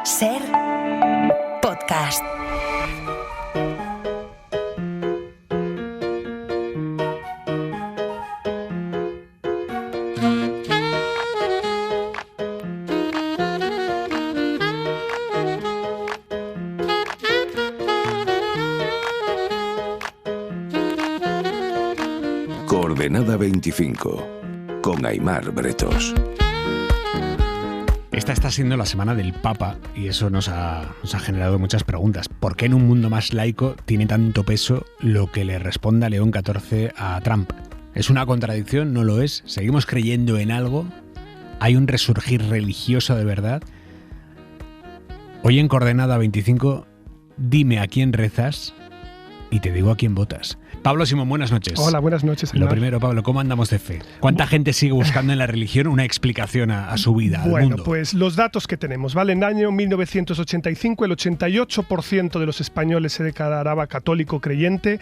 Ser podcast. Coordenada 25, con Aimar Bretos. Esta está siendo la semana del Papa y eso nos ha generado muchas preguntas. ¿Por qué en un mundo más laico tiene tanto peso lo que le responda León XIV a Trump? ¿Es una contradicción? ¿No lo es? ¿Seguimos creyendo en algo? ¿Hay un resurgir religioso de verdad? Hoy en Coordenada 25, dime a quién rezas y te digo a quién votas. Pablo Simón, buenas noches. Hola, buenas noches, Aimar. Lo primero, Pablo, ¿cómo andamos de fe? ¿Cuánta gente sigue buscando en la religión una explicación a su vida, al mundo? Bueno, pues los datos que tenemos, ¿vale? En el año 1985 el 88% de los españoles se declaraba católico creyente.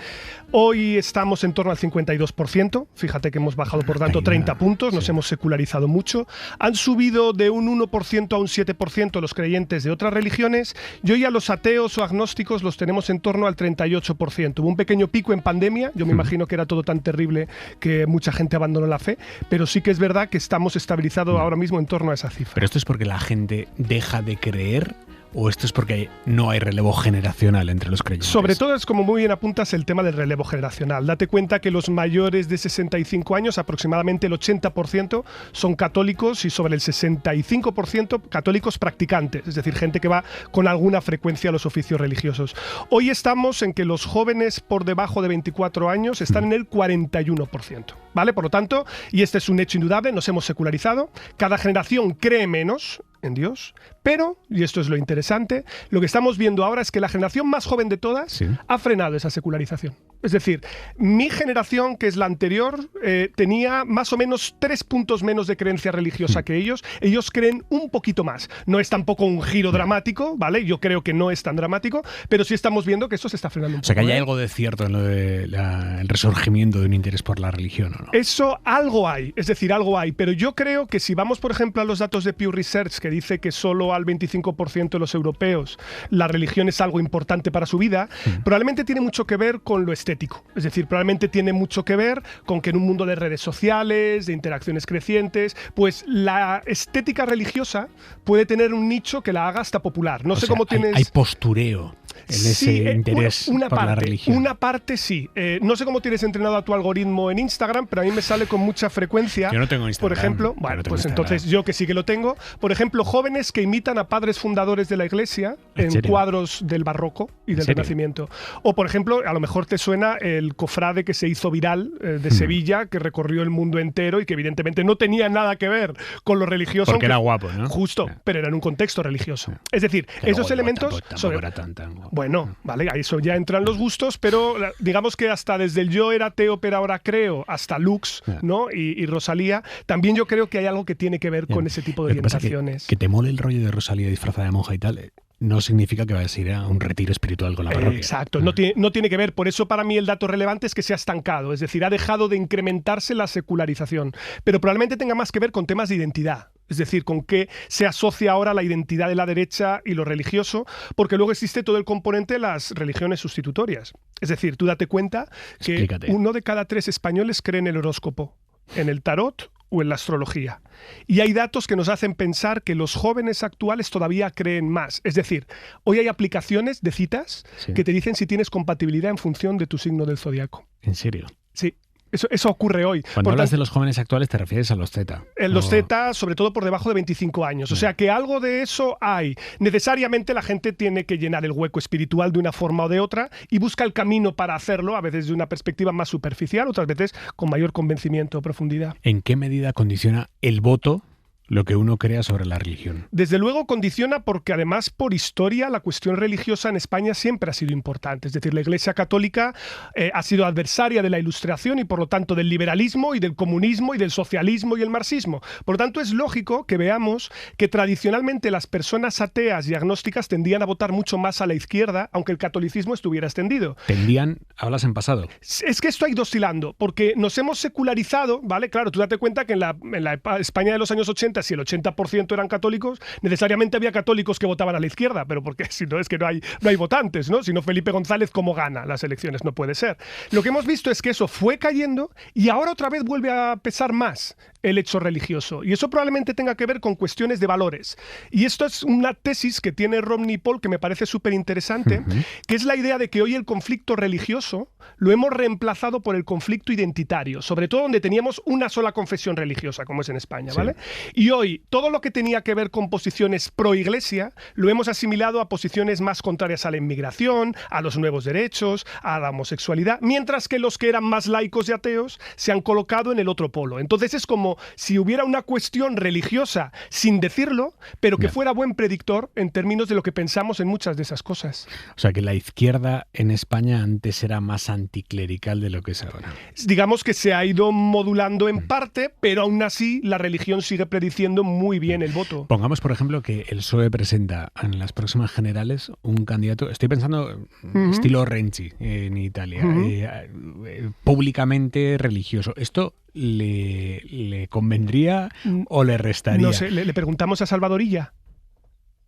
Hoy estamos en torno al 52%. Fíjate que hemos bajado, por tanto, 30 puntos. Nos hemos secularizado mucho. Han subido de un 1% a un 7% los creyentes de otras religiones. Y hoy a los ateos o agnósticos los tenemos en torno al 38%. Hubo un pequeño pico en pandemia. Yo me imagino que era todo tan terrible que mucha gente abandonó la fe, pero sí que es verdad que estamos estabilizados ahora mismo en torno a esa cifra. ¿Pero esto es porque la gente deja de creer o esto es porque no hay relevo generacional entre los creyentes? Sobre todo es, como muy bien apuntas, el tema del relevo generacional. Date cuenta que los mayores de 65 años, aproximadamente el 80% son católicos y sobre el 65% católicos practicantes, es decir, gente que va con alguna frecuencia a los oficios religiosos. Hoy estamos en que los jóvenes por debajo de 24 años están en el 41%, ¿vale? Por lo tanto, y este es un hecho indudable, nos hemos secularizado, cada generación cree menos en Dios, pero, y esto es lo interesante, lo que estamos viendo ahora es que la generación más joven de todas ha frenado esa secularización. Es decir, mi generación, que es la anterior, tenía más o menos 3 puntos menos de creencia religiosa que ellos. Ellos creen un poquito más. No es tampoco un giro dramático, ¿vale? Yo creo que no es tan dramático, pero sí estamos viendo que esto se está frenando un poco. O sea, que hay algo de cierto en lo del resurgimiento de un interés por la religión, ¿o no? Eso, algo hay, es decir, algo hay, pero yo creo que si vamos, por ejemplo, a los datos de Pew Research, que dice que solo al 25% de los europeos la religión es algo importante para su vida, probablemente tiene mucho que ver con lo estético. Es decir, probablemente tiene mucho que ver con que en un mundo de redes sociales, de interacciones crecientes, pues la estética religiosa puede tener un nicho que la haga hasta popular. No sé cómo tienes... Hay postureo en ese interés por la religión. Una parte sí. No sé cómo tienes entrenado a tu algoritmo en Instagram, pero a mí me sale con mucha frecuencia. Yo no tengo Instagram. Por ejemplo, bueno, pues entonces yo que sí que lo tengo. Por ejemplo, jóvenes que imitan a padres fundadores de la iglesia en cuadros del barroco y del Renacimiento. O, por ejemplo, a lo mejor te suena el cofrade que se hizo viral de Sevilla, que recorrió el mundo entero y que evidentemente no tenía nada que ver con lo religioso. Porque era guapo, ¿no? Justo, pero era en un contexto religioso. Es decir, que esos elementos... Tampoco era tan guapo. Bueno, vale, a eso ya entran los gustos, pero digamos que hasta desde el yo era ateo pero ahora creo, hasta Lux, ¿no? Y Rosalía, también yo creo que hay algo que tiene que ver con ese tipo de orientaciones. Que te mole el rollo de Rosalía disfrazada de monja y tal, no significa que vayas a ir a un retiro espiritual con la parroquia. Exacto, no tiene que ver. Por eso para mí el dato relevante es que se ha estancado, es decir, ha dejado de incrementarse la secularización, pero probablemente tenga más que ver con temas de identidad. Es decir, con qué se asocia ahora la identidad de la derecha y lo religioso, porque luego existe todo el componente de las religiones sustitutorias. Es decir, tú date cuenta que 1 de cada 3 españoles cree en el horóscopo, en el tarot o en la astrología. Y hay datos que nos hacen pensar que los jóvenes actuales todavía creen más. Es decir, hoy hay aplicaciones de citas que te dicen si tienes compatibilidad en función de tu signo del zodiaco. ¿En serio? Sí. Eso ocurre hoy. Cuando hablas de los jóvenes actuales te refieres a los Z. Los Z, sobre todo por debajo de 25 años. O sea que algo de eso hay. Necesariamente la gente tiene que llenar el hueco espiritual de una forma o de otra y busca el camino para hacerlo, a veces de una perspectiva más superficial, otras veces con mayor convencimiento o profundidad. ¿En qué medida condiciona el voto lo que uno crea sobre la religión? Desde luego condiciona porque además por historia la cuestión religiosa en España siempre ha sido importante. Es decir, la Iglesia Católica ha sido adversaria de la Ilustración y por lo tanto del liberalismo y del comunismo y del socialismo y el marxismo. Por lo tanto es lógico que veamos que tradicionalmente las personas ateas y agnósticas tendían a votar mucho más a la izquierda, aunque el catolicismo estuviera extendido. ¿Tendían? Hablas en pasado. Es que esto ha ido oscilando porque nos hemos secularizado, ¿vale? Claro, tú date cuenta que en la España de los años 80 cuenta, si el 80% eran católicos, necesariamente había católicos que votaban a la izquierda, pero porque si no es que no hay votantes, ¿no? Si no, Felipe González, ¿cómo gana las elecciones? No puede ser. Lo que hemos visto es que eso fue cayendo y ahora otra vez vuelve a pesar más el hecho religioso. Y eso probablemente tenga que ver con cuestiones de valores. Y esto es una tesis que tiene Romney Paul que me parece súper interesante, que es la idea de que hoy el conflicto religioso lo hemos reemplazado por el conflicto identitario, sobre todo donde teníamos una sola confesión religiosa, como es en España, ¿vale? Y hoy todo lo que tenía que ver con posiciones pro-iglesia lo hemos asimilado a posiciones más contrarias a la inmigración, a los nuevos derechos, a la homosexualidad, mientras que los que eran más laicos y ateos se han colocado en el otro polo. Entonces es como si hubiera una cuestión religiosa sin decirlo, pero que fuera buen predictor en términos de lo que pensamos en muchas de esas cosas. O sea que la izquierda en España antes era más anticlerical de lo que es ahora. Digamos que se ha ido modulando en parte, pero aún así la religión sigue prediciendo muy bien el voto. Pongamos, por ejemplo, que el PSOE presenta en las próximas generales un candidato, estoy pensando estilo Renzi en Italia, públicamente religioso. ¿Esto le convendría o le restaría? No sé, le preguntamos a Salvadorilla.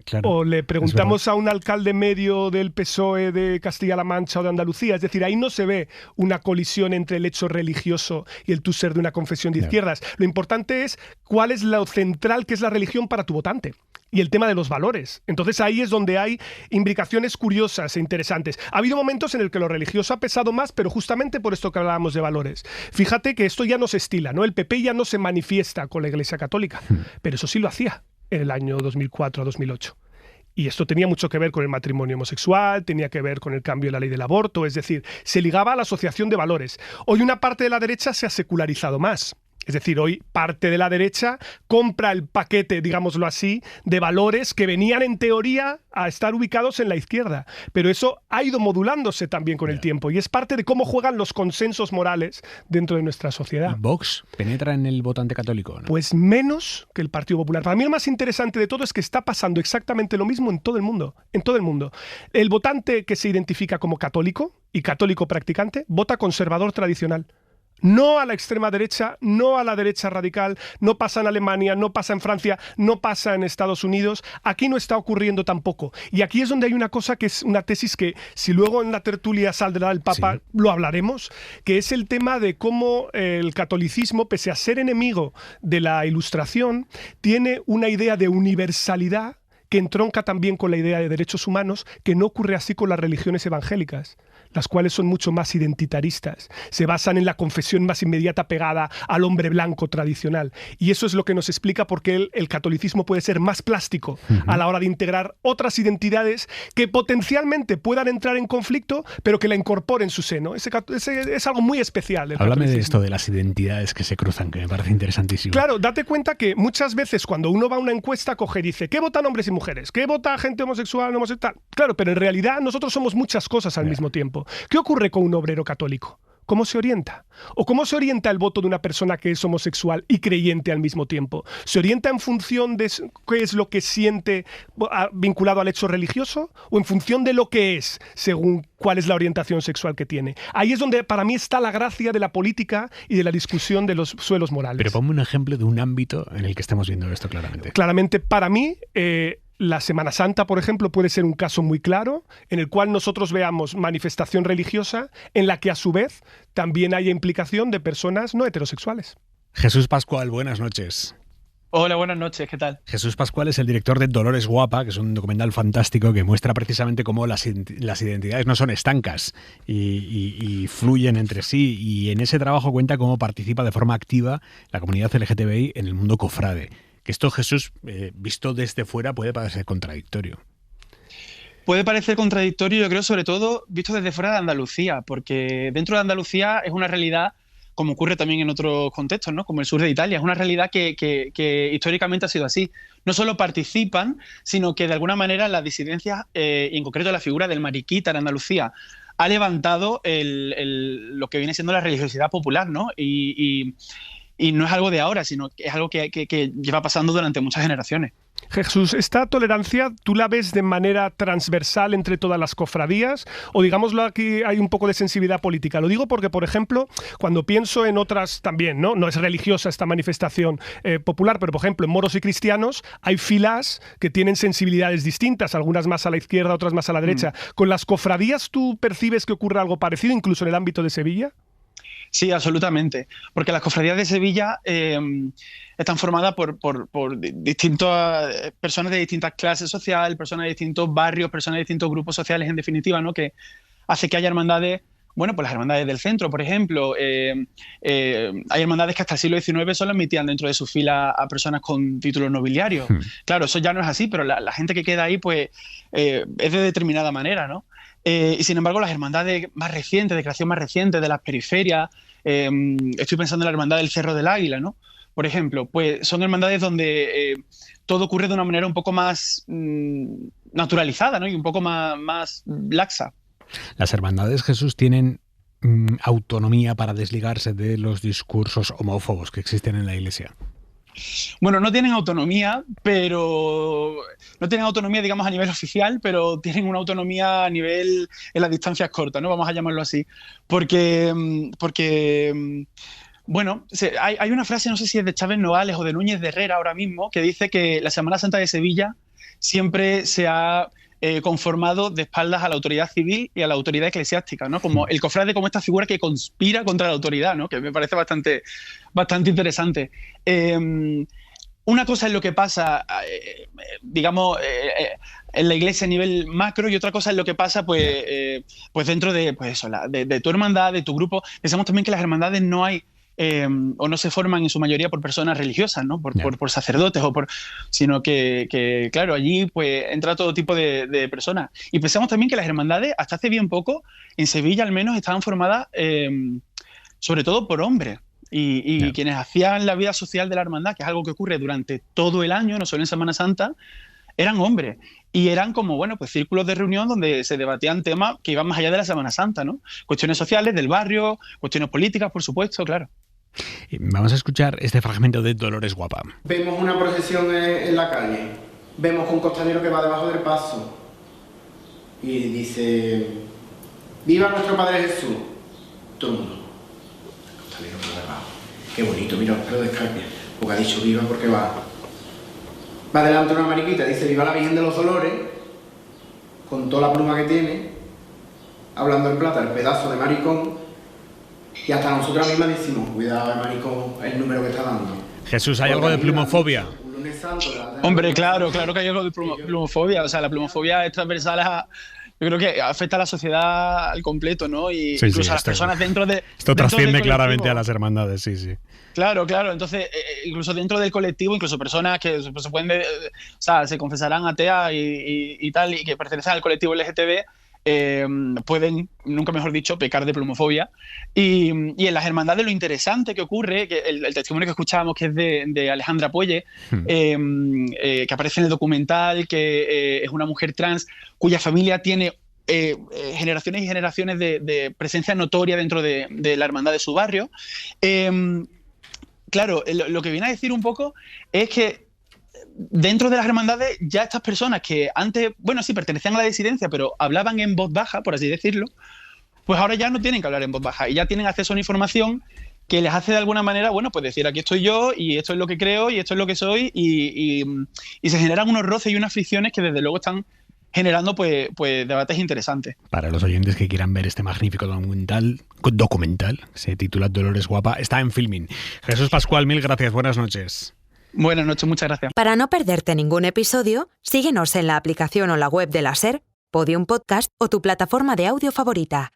Claro, o le preguntamos a un alcalde medio del PSOE de Castilla-La Mancha o de Andalucía. Es decir, ahí no se ve una colisión entre el hecho religioso y el tú ser de una confesión de izquierdas. Lo importante es cuál es lo central que es la religión para tu votante. Y el tema de los valores. Entonces ahí es donde hay imbricaciones curiosas e interesantes. Ha habido momentos en el que lo religioso ha pesado más, pero justamente por esto que hablábamos de valores. Fíjate que esto ya no se estila, ¿no? El PP ya no se manifiesta con la Iglesia Católica, pero eso sí lo hacía en el año 2004 a 2008. Y esto tenía mucho que ver con el matrimonio homosexual, tenía que ver con el cambio de la ley del aborto, es decir, se ligaba a la asociación de valores. Hoy una parte de la derecha se ha secularizado más. Es decir, hoy parte de la derecha compra el paquete, digámoslo así, de valores que venían en teoría a estar ubicados en la izquierda. Pero eso ha ido modulándose también con el tiempo y es parte de cómo juegan los consensos morales dentro de nuestra sociedad. ¿Vox penetra en el votante católico, no? Pues menos que el Partido Popular. Para mí lo más interesante de todo es que está pasando exactamente lo mismo en todo el mundo. En todo el mundo. El votante que se identifica como católico y católico practicante vota conservador tradicional. No a la extrema derecha, no a la derecha radical, no pasa en Alemania, no pasa en Francia, no pasa en Estados Unidos. Aquí no está ocurriendo tampoco. Y aquí es donde hay una cosa que es una tesis que, si luego en la tertulia saldrá el Papa, lo hablaremos, que es el tema de cómo el catolicismo, pese a ser enemigo de la Ilustración, tiene una idea de universalidad que entronca también con la idea de derechos humanos, que no ocurre así con las religiones evangélicas, las cuales son mucho más identitaristas, se basan en la confesión más inmediata pegada al hombre blanco tradicional. Y eso es lo que nos explica por qué el catolicismo puede ser más plástico a la hora de integrar otras identidades que potencialmente puedan entrar en conflicto, pero que la incorporen en su seno. Es algo muy especial. Háblame de esto, de las identidades que se cruzan, que me parece interesantísimo. Claro, date cuenta que muchas veces cuando uno va a una encuesta, coge y dice, ¿qué votan hombres y mujeres? ¿Qué vota gente homosexual, no homosexual? Claro, pero en realidad nosotros somos muchas cosas al mismo tiempo. ¿Qué ocurre con un obrero católico? ¿Cómo se orienta? ¿O cómo se orienta el voto de una persona que es homosexual y creyente al mismo tiempo? ¿Se orienta en función de qué es lo que siente vinculado al hecho religioso? ¿O en función de lo que es, según cuál es la orientación sexual que tiene? Ahí es donde para mí está la gracia de la política y de la discusión de los suelos morales. Pero ponme un ejemplo de un ámbito en el que estamos viendo esto claramente. Claramente, para mí... la Semana Santa, por ejemplo, puede ser un caso muy claro en el cual nosotros veamos manifestación religiosa en la que a su vez también haya implicación de personas no heterosexuales. Jesús Pascual, buenas noches. Hola, buenas noches, ¿qué tal? Jesús Pascual es el director de Dolores Guapa, que es un documental fantástico que muestra precisamente cómo las identidades no son estancas y fluyen entre sí, y en ese trabajo cuenta cómo participa de forma activa la comunidad LGTBI en el mundo cofrade. Que esto, Jesús, visto desde fuera, puede parecer contradictorio. Puede parecer contradictorio, yo creo, sobre todo visto desde fuera de Andalucía, porque dentro de Andalucía es una realidad, como ocurre también en otros contextos, ¿no? Como el sur de Italia, es una realidad que históricamente ha sido así. No solo participan, sino que de alguna manera las disidencias, y en concreto la figura del mariquita en Andalucía, ha levantado lo que viene siendo la religiosidad popular, ¿no? Y y no es algo de ahora, sino que es algo que lleva pasando durante muchas generaciones. Jesús, ¿esta tolerancia tú la ves de manera transversal entre todas las cofradías? O digámoslo, aquí hay un poco de sensibilidad política. Lo digo porque, por ejemplo, cuando pienso en otras también, no es religiosa esta manifestación popular, pero por ejemplo en moros y cristianos hay filas que tienen sensibilidades distintas, algunas más a la izquierda, otras más a la derecha. ¿Con las cofradías tú percibes que ocurre algo parecido, incluso en el ámbito de Sevilla? Sí, absolutamente. Porque las cofradías de Sevilla están formadas por distintas personas de distintas clases sociales, personas de distintos barrios, personas de distintos grupos sociales, en definitiva, ¿no? Que hace que haya hermandades, bueno, pues las hermandades del centro, por ejemplo. Hay hermandades que hasta el siglo XIX solo admitían dentro de su fila a personas con títulos nobiliarios. Claro, eso ya no es así, pero la gente que queda ahí, pues, es de determinada manera, ¿no? Y sin embargo, las hermandades más recientes, de creación más reciente, de las periferias, estoy pensando en la hermandad del Cerro del Águila, ¿no? Por ejemplo, pues son hermandades donde todo ocurre de una manera un poco más naturalizada, ¿no? Y un poco más laxa. Las hermandades, Jesús, tienen autonomía para desligarse de los discursos homófobos que existen en la Iglesia. Bueno, no tienen autonomía, digamos, a nivel oficial, pero tienen una autonomía a nivel en las distancias cortas, ¿no? Vamos a llamarlo así. Porque bueno, hay una frase, no sé si es de Chávez Nogales o de Núñez de Herrera ahora mismo, que dice que la Semana Santa de Sevilla siempre se ha conformado de espaldas a la autoridad civil y a la autoridad eclesiástica, ¿no? Como el cofrade como esta figura que conspira contra la autoridad, ¿no? Que me parece bastante interesante. Una cosa es lo que pasa, digamos, en la iglesia a nivel macro, y otra cosa es lo que pasa, pues dentro de, pues eso, de tu hermandad, de tu grupo. Pensamos también que las hermandades no hay o no se forman en su mayoría por personas religiosas, ¿no? Por sacerdotes, sino que, claro, allí pues entra todo tipo de personas. Y pensamos también que las hermandades, hasta hace bien poco, en Sevilla al menos, estaban formadas sobre todo por hombres. Y quienes hacían la vida social de la hermandad, que es algo que ocurre durante todo el año, no solo en Semana Santa, eran hombres. Y eran como, bueno, pues círculos de reunión donde se debatían temas que iban más allá de la Semana Santa, ¿no? Cuestiones sociales, del barrio, cuestiones políticas, por supuesto, claro. Vamos a escuchar este fragmento de Dolores Guapa. Vemos una procesión en la calle, vemos un costalero que va debajo del paso y dice: ¡Viva nuestro Padre Jesús! Todo el mundo. El costalero va debajo. Qué bonito, mira los pelos de escarpia. Porque ha dicho viva porque va delante una mariquita, dice: ¡Viva la Virgen de los Dolores! Con toda la pluma que tiene, hablando en plata, el pedazo de maricón. Y hasta nosotros mismas decimos: cuidado, el maricón, el número que está dando. Jesús, ¿hay algo de plumofobia? Hombre, claro que hay algo de plumofobia. O sea, la plumofobia es transversal yo creo que afecta a la sociedad al completo, ¿no? Y sí, incluso a las personas dentro de... Esto trasciende claramente a las hermandades, sí. Claro. Entonces, incluso dentro del colectivo, incluso personas que se pueden... se confesarán ateas y tal, y que pertenecen al colectivo LGTB, pueden, nunca mejor dicho, pecar de plumofobia. Y en las hermandades lo interesante que ocurre, que el testimonio que escuchábamos, que es de Alejandra Puelle, que aparece en el documental, que es una mujer trans cuya familia tiene generaciones y generaciones de presencia notoria dentro de la hermandad de su barrio. Claro, lo que viene a decir un poco es que dentro de las hermandades ya estas personas que antes, bueno, sí, pertenecían a la disidencia, pero hablaban en voz baja, por así decirlo, pues ahora ya no tienen que hablar en voz baja y ya tienen acceso a una información que les hace de alguna manera, bueno, pues decir: aquí estoy yo y esto es lo que creo y esto es lo que soy, y se generan unos roces y unas fricciones que desde luego están generando pues debates interesantes. Para los oyentes que quieran ver este magnífico documental, se titula Dolores Guapa, está en Filmin. Jesús Pascual, mil gracias, buenas noches. Buenas noches, muchas gracias. Para no perderte ningún episodio, síguenos en la aplicación o la web de la SER, Podium Podcast o tu plataforma de audio favorita.